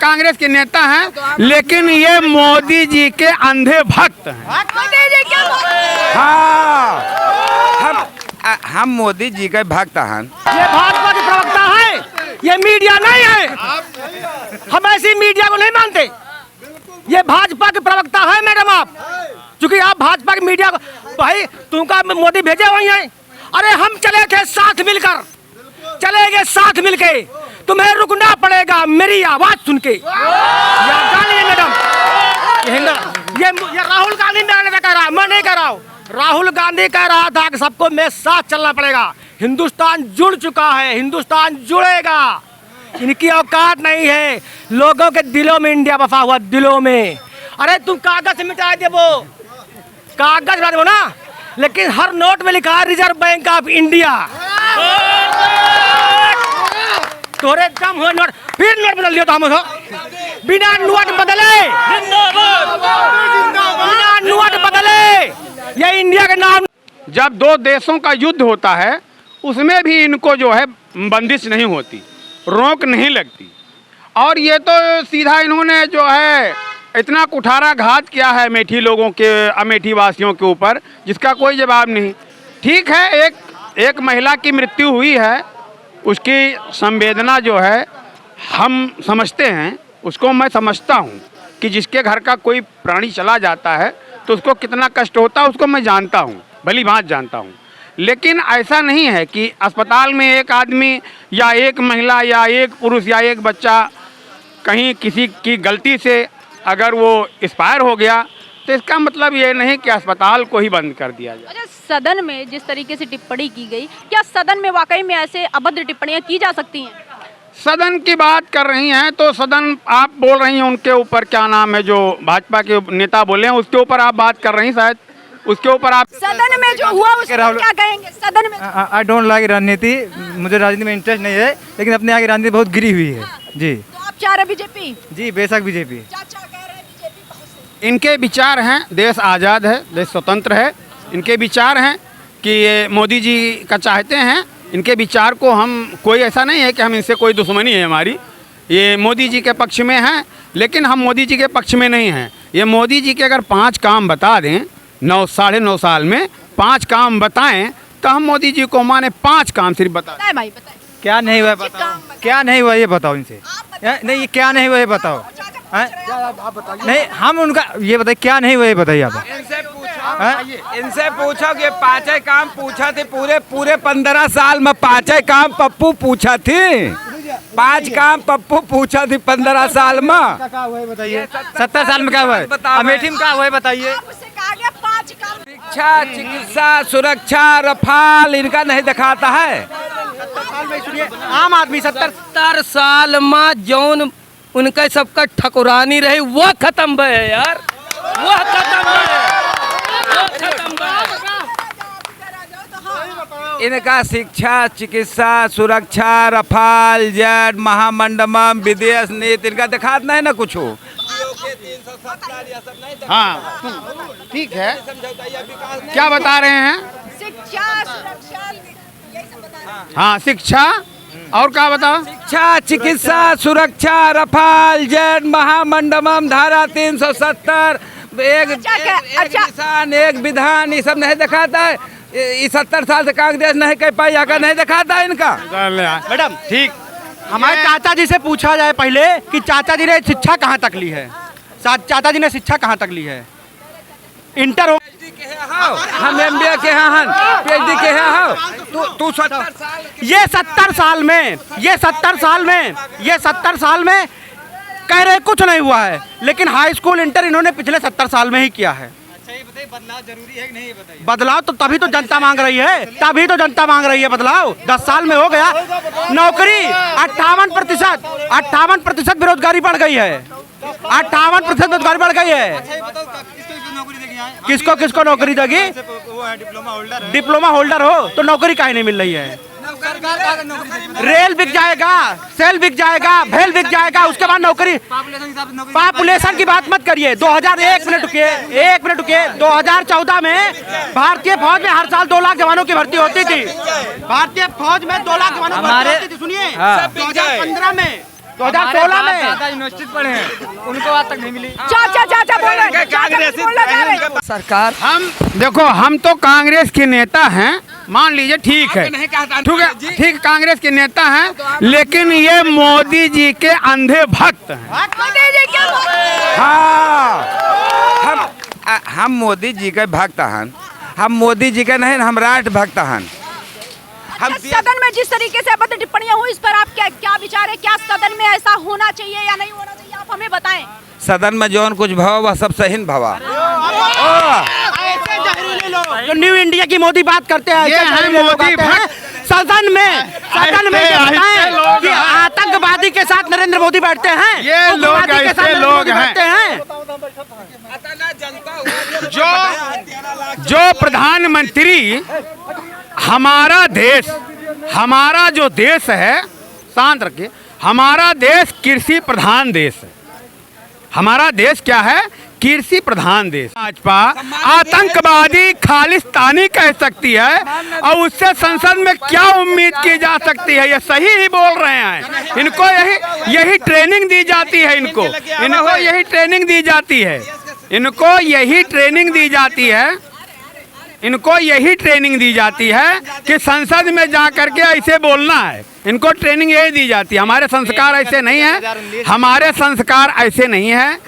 कांग्रेस के नेता हैं, लेकिन ये मोदी जी के अंधे भक्त हैं। हाँ, हम मोदी जी के भक्त हैं। ये भाजपा के प्रवक्ता है, ये मीडिया नहीं है। हम ऐसी मीडिया को नहीं मानते। ये भाजपा के प्रवक्ता है मैडम आप, क्योंकि आप भाजपा की मीडिया को भाई तुमका मोदी भेजे हुए हैं। अरे हम चले थे साथ मिलकर, चले गए साथ मिलके, तुम्हें रुकना पड़ेगा मेरी आवाज सुन के। मैडम ये राहुल गांधी मैंने कह रहा, मैं नहीं कह रहा हूँ, राहुल गांधी कह रहा था कि सबको मेरे साथ चलना पड़ेगा। हिंदुस्तान जुड़ चुका है, हिंदुस्तान जुड़ेगा। इनकी औकात नहीं है, लोगों के दिलों में इंडिया बसा हुआ, दिलों में। अरे तुम कागज से मिटा दे, वो कागज मिटा दो ना, लेकिन हर नोट में लिखा है रिजर्व बैंक ऑफ इंडिया। तोरे दम हो नोट, फिर नोट बदल दिया तो हम बिना नोट बदले, बिना नोट बदले ये इंडिया के नाम। जब दो देशों का युद्ध होता है उसमें भी इनको जो है बंदिश नहीं होती, रोक नहीं लगती। और ये तो सीधा इन्होंने जो है इतना कुठारा घात किया है अमेठी लोगों के, अमेठी वासियों के ऊपर, जिसका कोई जवाब नहीं। ठीक है, एक महिला की मृत्यु हुई है, उसकी संवेदना जो है हम समझते हैं, उसको मैं समझता हूँ कि जिसके घर का कोई प्राणी चला जाता है तो उसको कितना कष्ट होता है, उसको मैं जानता हूँ, भली बात जानता हूँ। लेकिन ऐसा नहीं है कि अस्पताल में एक आदमी या एक महिला या एक पुरुष या एक बच्चा कहीं किसी की गलती से अगर वो एक्सपायर हो गया तो इसका मतलब ये नहीं कि अस्पताल को ही बंद कर दिया जाए। अच्छा, सदन में जिस तरीके से टिप्पणी की गई, क्या सदन में वाकई में ऐसे अभद्र टिप्पणियां की जा सकती हैं? सदन की बात कर रही हैं तो सदन आप बोल रही हैं उनके ऊपर, क्या नाम है जो भाजपा के नेता बोले हैं उसके ऊपर आप बात कर रही हैं, शायद उसके ऊपर आप सदन में जो हुआ उसको क्या कहेंगे? सदन में आई डोंट लाइक राजनीति, मुझे राजनीति में इंटरेस्ट नहीं है, लेकिन अपने यहाँ की राजनीति बहुत गिरी हुई है जी। तो आप चाह रहे बीजेपी? जी बेशक बीजेपी। चाचा कह रहे हैं बीजेपी बहुत। इनके विचार हैं, देश आज़ाद है, देश स्वतंत्र है, इनके विचार हैं कि ये मोदी जी का चाहते हैं। इनके विचार को हम, कोई ऐसा नहीं है कि हम इनसे कोई दुश्मनी है हमारी, ये मोदी जी के पक्ष में हैं, लेकिन हम मोदी जी के पक्ष में नहीं हैं। ये मोदी जी के अगर 5 काम बता दें 9 साढ़े 9 साल में 5 काम बताएं तो हम मोदी जी को माने 5 काम सिर्फ बता दें। भाई बताइए क्या नहीं हुआ बताओ, क्या नहीं हुआ ये बताओ इनसे। नहीं ये क्या नहीं हुआ ये बताओ, नहीं हम उनका ये बताइए क्या नहीं हुआ ये बताइए आप। इनसे पूछो कि 5 काम पूछा थे, पूरे 15 साल में 5 काम पप्पू पूछा थी, 5 काम पप्पू पूछा थी 15 साल में। बताइए 70 साल में क्या हुआ है, अमेठी में क्या हुआ है बताइए। शिक्षा, चिकित्सा, सुरक्षा, रफाल इनका नहीं दिखाता है। आम आदमी 70 साल में जौन उनका सबका ठकुरानी रही वो खत्म है यार, वो खत्म है। इनका शिक्षा, चिकित्सा, सुरक्षा, रफाल, जेट, महामंडलम, विदेश नीति इनका दिखात नहीं ना कुछ। हाँ ठीक है, क्या बता रहे हैं? शिक्षा, सुरक्षा, हाँ शिक्षा, और क्या बताओ? शिक्षा, चिकित्सा, सुरक्षा, रफाल, जेट, महामंडलम, धारा 370, एक निशान, एक विधान, ये सब नहीं दिखाता है। ये 70 साल से कांग्रेस नहीं कह पाई, आकर नहीं दिखाता है इनका। मैडम ठीक, हमारे चाचा जी से पूछा जाए पहले कि चाचा जी ने शिक्षा कहाँ तक ली है, चाचा जी ने शिक्षा कहाँ तक ली है? इंटर हो, हम MBA के हैं, PhD के हैं, तू 70 साल, ये 70 साल में कह रहे कुछ नहीं हुआ है, लेकिन हाई स्कूल इंटर इन्होंने पिछले 70 साल में ही किया है। अच्छा ये बताइए बदलाव जरूरी है कि नहीं बताइए। बदलाव तो तभी तो जनता मांग रही है, तभी तो जनता मांग रही है बदलाव। 10 साल में हो गया नौकरी 58% बेरोजगारी बढ़ गई है, 58% बेरोजगारी बढ़ गई है। किसको किसको नौकरी देगी? डिप्लोमा होल्डर हो तो नौकरी काहे नहीं मिल रही है? रेल बिक जाएगा, सेल बिक जाएगा, भेल बिक जाएगा, उसके बाद नौकरी। पॉपुलेशन की बात मत करिए। 2001 मिनट रुकिए 2014 में भारतीय फौज में हर साल 2 लाख जवानों की भर्ती होती थी। भारतीय फौज में 2 लाख जवानों की भर्ती होती थी। सुनिए 2015 में 2016 में यूनिवर्सिटी पढ़े हैं, उनको आज तक नहीं मिली। चाचा बोल रहे हैं, चाचा बोलना चाह रहे हैं। सरकार हम देखो, हम तो कांग्रेस के नेता हैं, मान लीजिए, ठीक है, ठीक, कांग्रेस के नेता हैं, लेकिन ये मोदी जी के अंधे भक्त हैं। मोदी जी क्या बोल रहे हैं? हाँ, हम मोदी जी के भक्त हैं। हम मोदी जी के नहीं, हम राष्ट्र भक्त हैं। हम सदन में जिस तरीके से अभद्र टिप्पणियां हुई, इस पर आप क्या विचार है? क्या सदन में ऐसा होना चाहिए या नहीं होना चाहिए, आप हमें बताएं। सदन में जौन कुछ भाव वह सब सही भवा। जो न्यू इंडिया की मोदी बात करते हैं, ये ऐसे हैं जहरीले लोग मोदी आते हैं। सदन में ये बताएं कि आतंकवादी के साथ नरेंद्र मोदी बैठते हैं, ये लोग उग्रवादी के साथ ऐसे नरेंद्र लोग मोदी हैं। बैठते हैं। जो प्रधानमंत्री, हमारा जो देश है, शांत रखिए, हमारा देश कृषि प्रधान देश है। हमारा देश क्या है? कृषि प्रधान देश। भाजपा आतंकवादी खालिस्तानी कह सकती है, और उससे संसद में क्या उम्मीद की जा सकती है? ये सही ही बोल रहे हैं। इनको यही ट्रेनिंग दी जाती है। इनको यही ट्रेनिंग दी जाती है। इनको यही ट्रेनिंग दी जाती है। इनको यही ट्रेनिंग दी जाती है कि संसद में जा करके ऐसे बोलना है। इनको ट्रेनिंग यही दी जाती है। हमारे संस्कार ऐसे नहीं है। हमारे संस्कार ऐसे नहीं है।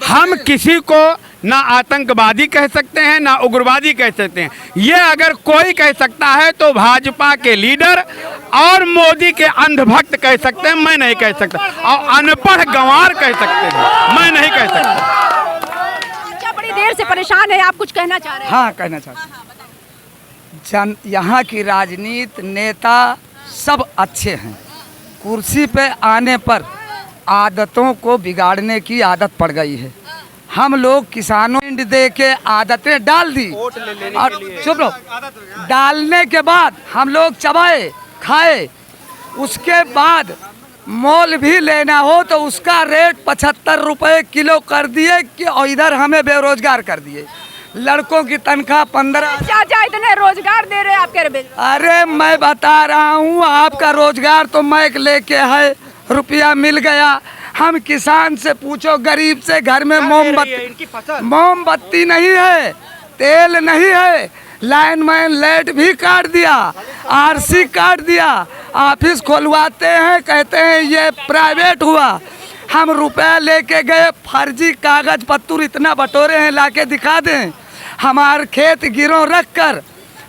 हम किसी को ना आतंकवादी कह सकते हैं, ना उग्रवादी कह सकते हैं। ये अगर कोई कह सकता है तो भाजपा के लीडर और मोदी के अंधभक्त कह सकते हैं, मैं नहीं कह सकता। और अनपढ़ गंवार कह सकते हैं, मैं नहीं कह सकता। अच्छा, बड़ी देर से परेशान है, आप कुछ कहना चाह रहे हैं? हाँ, कहना चाहते हैं। यहाँ की राजनीति नेता सब अच्छे हैं। कुर्सी पे आने पर आदतों को बिगाड़ने की आदत पड़ गई है। हम लोग किसानों को दे के आदतें डाल दी, और चुप रहो, डालने के बाद हम लोग चबाए खाए, उसके बाद मोल भी लेना हो तो उसका रेट 75 रुपए किलो कर दिए कि और इधर हमें बेरोजगार कर दिए। लड़कों की तनख्वाह 15। चाचा इतने रोजगार दे रहे हैं, आप कह रहे हैं? अरे मैं बता रहा हूँ, आपका रोजगार तो मैं लेके है, रुपया मिल गया। हम किसान से पूछो, गरीब से, घर में मोमबत्ती नहीं है, तेल नहीं है, लाइनमैन लाइट भी काट दिया, आरसी काट दिया, ऑफिस खोलवाते हैं, कहते हैं ये प्राइवेट हुआ। हम रुपया लेके गए, फर्जी कागज पत्तर इतना बटोरे हैं, लाके दिखा दें। हमारे खेत गिरों रख कर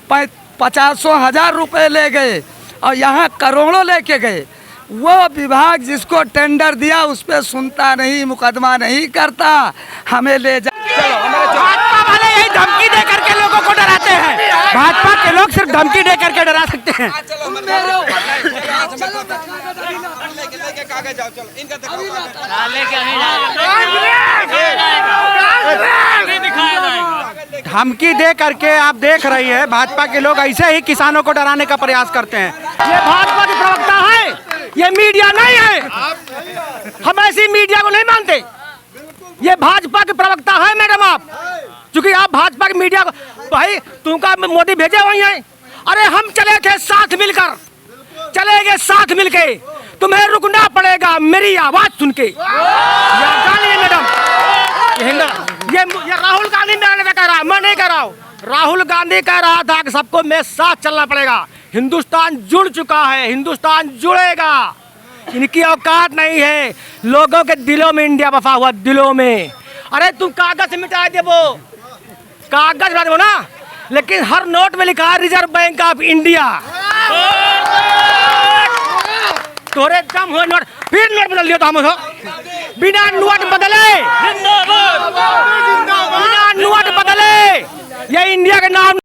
50,000 रुपये ले गए, और यहाँ करोड़ों लेके गए। वो विभाग जिसको टेंडर दिया उस पर सुनता नहीं, मुकदमा नहीं करता, हमें ले जा। भाजपा वाले यही धमकी दे करके लोगों को डराते हैं। भाजपा के लोग सिर्फ धमकी दे करके डरा सकते हैं। धमकी दे करके आप देख रही है, भाजपा के लोग ऐसे ही किसानों को डराने का प्रयास करते हैं। ये भाजपा के प्रवक्ता है, ये मीडिया नहीं है। हम ऐसी मीडिया को नहीं मानते। ये भाजपा के प्रवक्ता है मैडम आप, क्योंकि आप भाजपा की मीडिया को, भाई तुमका मोदी भेजे वही है। अरे हम चले थे साथ मिलकर, चले गए साथ मिलके, तुम्हें रुकना पड़ेगा मेरी आवाज सुन के। जानिए मैडम, ये राहुल गांधी ने कह रहा, मैं नहीं कह रहा हूँ। राहुल गांधी कह रहा था कि सबको मेरे साथ चलना पड़ेगा। हिंदुस्तान जुड़ चुका है, हिंदुस्तान जुड़ेगा। इनकी औकात नहीं है लोगों के दिलों में, इंडिया बसा हुआ दिलों में। अरे तुम कागज मिटा दे, वो कागज मिटा दो ना, लेकिन हर नोट में लिखा है रिजर्व बैंक ऑफ इंडिया। तोरे दम हुए नोट, फिर नोट बदल दिया तो हम बिना नोट बदले, बिना नोट बदले ये इंडिया के नाम